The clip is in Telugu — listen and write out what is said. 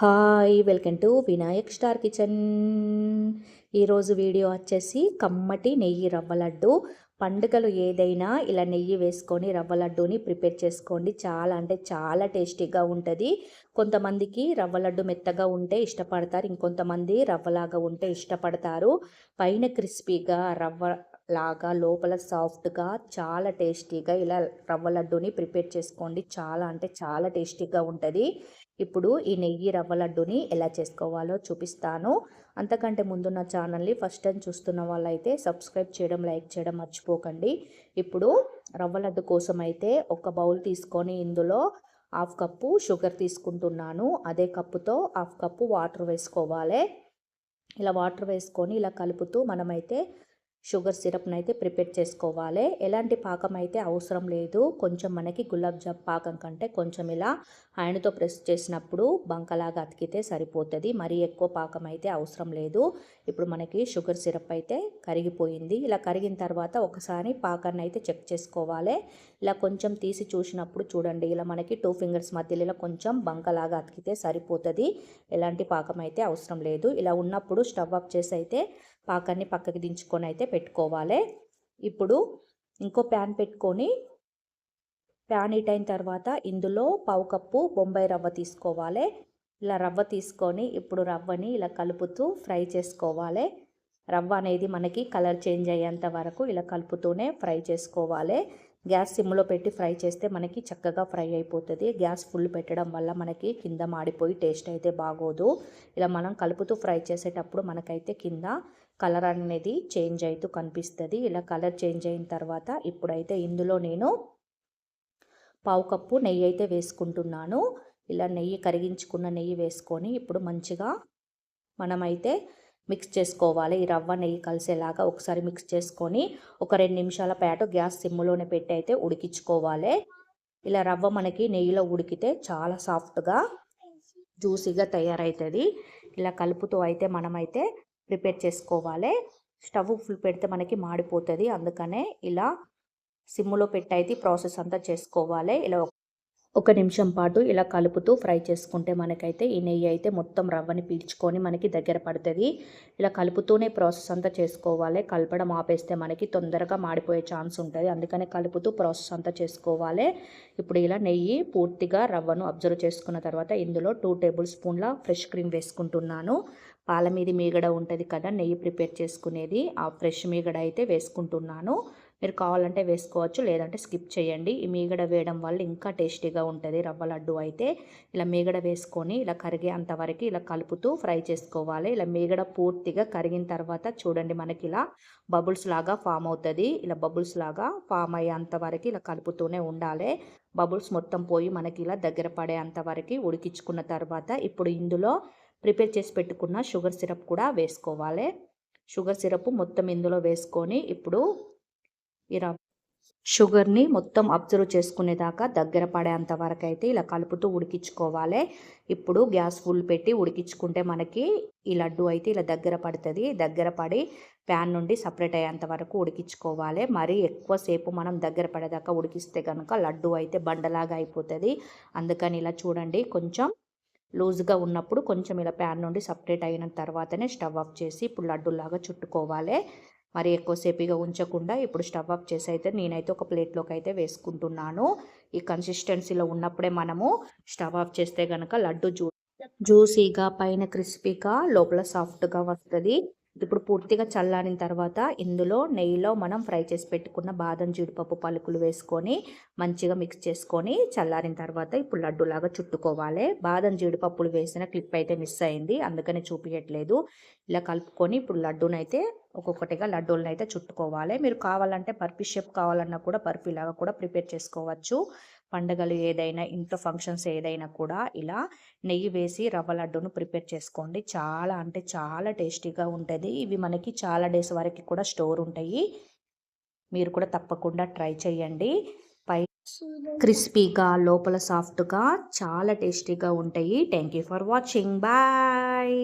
Hi welcome to Vinayak star kitchen. ఈరోజు వీడియో వచ్చేసి కమ్మటి నెయ్యి రవ్వ లడ్డు. పండుగలు ఏదైనా ఇలా నెయ్యి వేసుకొని రవ్వ లడ్డూని ప్రిపేర్ చేసుకోండి. చాలా అంటే చాలా టేస్టీగా ఉంటుంది. కొంతమందికి రవ్వ లడ్డు మెత్తగా ఉంటే ఇష్టపడతారు, ఇంకొంతమంది రవ్వలాగా ఉంటే ఇష్టపడతారు. పైన క్రిస్పీగా రవ్వ లాగా లోపల సాఫ్ట్గా చాలా టేస్టీగా ఇలా రవ్వ లడ్డూని ప్రిపేర్ చేసుకోండి. చాలా అంటే చాలా టేస్టీగా ఉంటుంది. ఇప్పుడు ఈ నెయ్యి రవ్వ లడ్డుని ఎలా చేసుకోవాలో చూపిస్తాను. అంతకంటే ముందు నా ఛానల్ని ఫస్ట్ టైం చూస్తున్న వాళ్ళైతే సబ్స్క్రైబ్ చేయడం, లైక్ చేయడం మర్చిపోకండి. ఇప్పుడు రవ్వ లడ్డు కోసం అయితే ఒక బౌల్ తీసుకొని ఇందులో 1/2 కప్పు షుగర్ తీసుకుంటున్నాను. అదే కప్పుతో 1/2 కప్పు వాటర్ వేసుకోవాలి. ఇలా వాటర్ వేసుకొని ఇలా కలుపుతూ మనమైతే షుగర్ సిరప్ని అయితే ప్రిపేర్ చేసుకోవాలి. ఎలాంటి పాకం అయితే అవసరం లేదు. కొంచెం మనకి గులాబ్ జామ్ పాకం కంటే కొంచెం ఇలా హ్యాండ్తో ప్రెస్ చేసినప్పుడు బంకలాగా అతికితే సరిపోతుంది. మరీ ఎక్కువ పాకం అయితే అవసరం లేదు. ఇప్పుడు మనకి షుగర్ సిరప్ అయితే కరిగిపోయింది. ఇలా కరిగిన తర్వాత ఒకసారి పాకాన్ని అయితే చెక్ చేసుకోవాలి. ఇలా కొంచెం తీసి చూసినప్పుడు చూడండి, ఇలా మనకి 2 ఫింగర్స్ మధ్యలో ఇలా కొంచెం బంకలాగా అతికితే సరిపోతుంది. ఎలాంటి పాకం అయితే అవసరం లేదు. ఇలా ఉన్నప్పుడు స్టవ్ ఆఫ్ చేసి అయితే పాకాన్ని పక్కకి దించుకొని అయితే పెట్టుకోవాలి. ఇప్పుడు ఇంకో ప్యాన్ పెట్టుకొని ప్యాన్ హీట్ అయిన తర్వాత ఇందులో 1/2 కప్పు బొంబాయి రవ్వ తీసుకోవాలి. ఇలా రవ్వ తీసుకొని ఇప్పుడు రవ్వని ఇలా కలుపుతూ ఫ్రై చేసుకోవాలి. రవ్వ అనేది మనకి కలర్ చేంజ్ అయ్యేంత వరకు ఇలా కలుపుతూనే ఫ్రై చేసుకోవాలి. గ్యాస్ సిమ్లో పెట్టి ఫ్రై చేస్తే మనకి చక్కగా ఫ్రై అయిపోతుంది. గ్యాస్ ఫుల్ పెట్టడం వల్ల మనకి కింద మాడిపోయి టేస్ట్ అయితే బాగోదు. ఇలా మనం కలుపుతూ ఫ్రై చేసేటప్పుడు మనకైతే కింద కలర్ అనేది చేంజ్ అవుతూ కనిపిస్తుంది. ఇలా కలర్ చేంజ్ అయిన తర్వాత ఇప్పుడైతే ఇందులో నేను 1/2 కప్పు నెయ్యి అయితే వేసుకుంటున్నాను. ఇలా నెయ్యి కరిగించుకున్న నెయ్యి వేసుకొని ఇప్పుడు మంచిగా మనమైతే మిక్స్ చేసుకోవాలి. ఈ రవ్వ నెయ్యి కలిసేలాగా ఒకసారి మిక్స్ చేసుకొని ఒక 2 నిమిషాల పాటు గ్యాస్ సిమ్లోనే పెట్టి అయితే ఉడికించుకోవాలి. ఇలా రవ్వ మనకి నెయ్యిలో ఉడికితే చాలా సాఫ్ట్గా జ్యూసీగా తయారవుతుంది. ఇలా కలుపుతూ అయితే మనమైతే ప్రిపేర్ చేసుకోవాలి. స్టవ్ ఫుల్ పెడితే మనకి మాడిపోతుంది. అందుకనే ఇలా సిమ్లో పెట్టి అయితే ప్రాసెస్ అంతా చేసుకోవాలి. ఇలా 1 నిమిషం పాటు ఇలా కలుపుతూ ఫ్రై చేసుకుంటే మనకైతే ఈ నెయ్యి అయితే మొత్తం రవ్వని పీల్చుకొని మనకి దగ్గర పడుతుంది. ఇలా కలుపుతూనే ప్రాసెస్ అంతా చేసుకోవాలి. కలపడం ఆపేస్తే మనకి తొందరగా మాడిపోయే ఛాన్స్ ఉంటుంది. అందుకనే కలుపుతూ ప్రాసెస్ అంతా చేసుకోవాలి. ఇప్పుడు ఇలా నెయ్యి పూర్తిగా రవ్వను అబ్జర్వ్ చేసుకున్న తర్వాత ఇందులో 2 టేబుల్ స్పూన్ల ఫ్రెష్ క్రీమ్ వేసుకుంటున్నాను. పాల మీద మీగడ ఉంటుంది కదా నెయ్యి ప్రిపేర్ చేసుకునేది, ఆ ఫ్రెష్ మీగడ అయితే వేసుకుంటున్నాను. మీరు కావాలంటే వేసుకోవచ్చు, లేదంటే స్కిప్ చేయండి. ఈ మీగడ వేయడం వల్ల ఇంకా టేస్టీగా ఉంటుంది రవ్వ లడ్డు అయితే. ఇలా మీగడ వేసుకొని ఇలా కరిగే అంతవరకు ఇలా కలుపుతూ ఫ్రై చేసుకోవాలి. ఇలా మీగడ పూర్తిగా కరిగిన తర్వాత చూడండి మనకి ఇలా బబుల్స్ లాగా ఫామ్ అవుతుంది. ఇలా బబుల్స్ లాగా ఫామ్ అయ్యేంత వరకు ఇలా కలుపుతూనే ఉండాలి. బబుల్స్ మొత్తం పోయి మనకి ఇలా దగ్గర పడే అంతవరకు ఉడికించుకున్న తర్వాత ఇప్పుడు ఇందులో ప్రిపేర్ చేసి పెట్టుకున్న షుగర్ సిరప్ కూడా వేసుకోవాలి. షుగర్ సిరప్ మొత్తం ఇందులో వేసుకొని ఇప్పుడు ఈ షుగర్ని మొత్తం అబ్జర్వ్ చేసుకునేదాకా దగ్గర పడేంత వరకు అయితే ఇలా కలుపుతూ ఉడికించుకోవాలి. ఇప్పుడు గ్యాస్ ఫుల్ పెట్టి ఉడికించుకుంటే మనకి ఈ లడ్డు అయితే ఇలా దగ్గర పడుతుంది. దగ్గర పడి ప్యాన్ నుండి సపరేట్ అయ్యేంత వరకు ఉడికించుకోవాలి. మరీ ఎక్కువసేపు మనం దగ్గర పడేదాకా ఉడికిస్తే కనుక లడ్డు అయితే బండలాగా అయిపోతుంది. అందుకని ఇలా చూడండి, కొంచెం లూజ్గా ఉన్నప్పుడు కొంచెం ఇలా ప్యాన్ నుండి సపరేట్ అయిన తర్వాతనే స్టవ్ ఆఫ్ చేసి ఇప్పుడు లడ్డూలాగా చుట్టుకోవాలి. మరి ఎక్కువసేపుగా ఉంచకుండా ఇప్పుడు స్టవ్ ఆఫ్ చేసి అయితే నేనైతే ఒక ప్లేట్లోకి అయితే వేసుకుంటున్నాను. ఈ కన్సిస్టెన్సీలో ఉన్నప్పుడే మనము స్టవ్ ఆఫ్ చేస్తే కనుక లడ్డు జ్యూసీగా, పైన క్రిస్పీగా, లోపల సాఫ్ట్గా వస్తుంది. ఇప్పుడు పూర్తిగా చల్లారిన తర్వాత ఇందులో నెయ్యిలో మనం ఫ్రై చేసి పెట్టుకున్న బాదం జీడిపప్పు పలుకులు వేసుకొని మంచిగా మిక్స్ చేసుకొని చల్లారిన తర్వాత ఇప్పుడు లడ్డూలాగా చుట్టుకోవాలి. బాదం జీడిపప్పులు వేసిన క్లిప్ అయితే మిస్ అయింది, అందుకని చూపించట్లేదు. ఇలా కలుపుకొని ఇప్పుడు లడ్డూనైతే ఒక్కొక్కటిగా లడ్డూలను అయితే చుట్టుకోవాలి. మీరు కావాలంటే బర్ఫీ షేప్ కావాలన్నా కూడా బర్ఫీలాగా కూడా ప్రిపేర్ చేసుకోవచ్చు. పండుగలు ఏదైనా, ఇంట్లో ఫంక్షన్స్ ఏదైనా కూడా ఇలా నెయ్యి వేసి రవ్వ లడ్డూను ప్రిపేర్ చేసుకోండి. చాలా అంటే చాలా టేస్టీగా ఉంటుంది. ఇవి మనకి చాలా డేస్ వరకు కూడా స్టోర్ ఉంటాయి. మీరు కూడా తప్పకుండా ట్రై చేయండి. పై క్రిస్పీగా, లోపల సాఫ్ట్గా చాలా టేస్టీగా ఉంటాయి. Thank you for watching. Bye.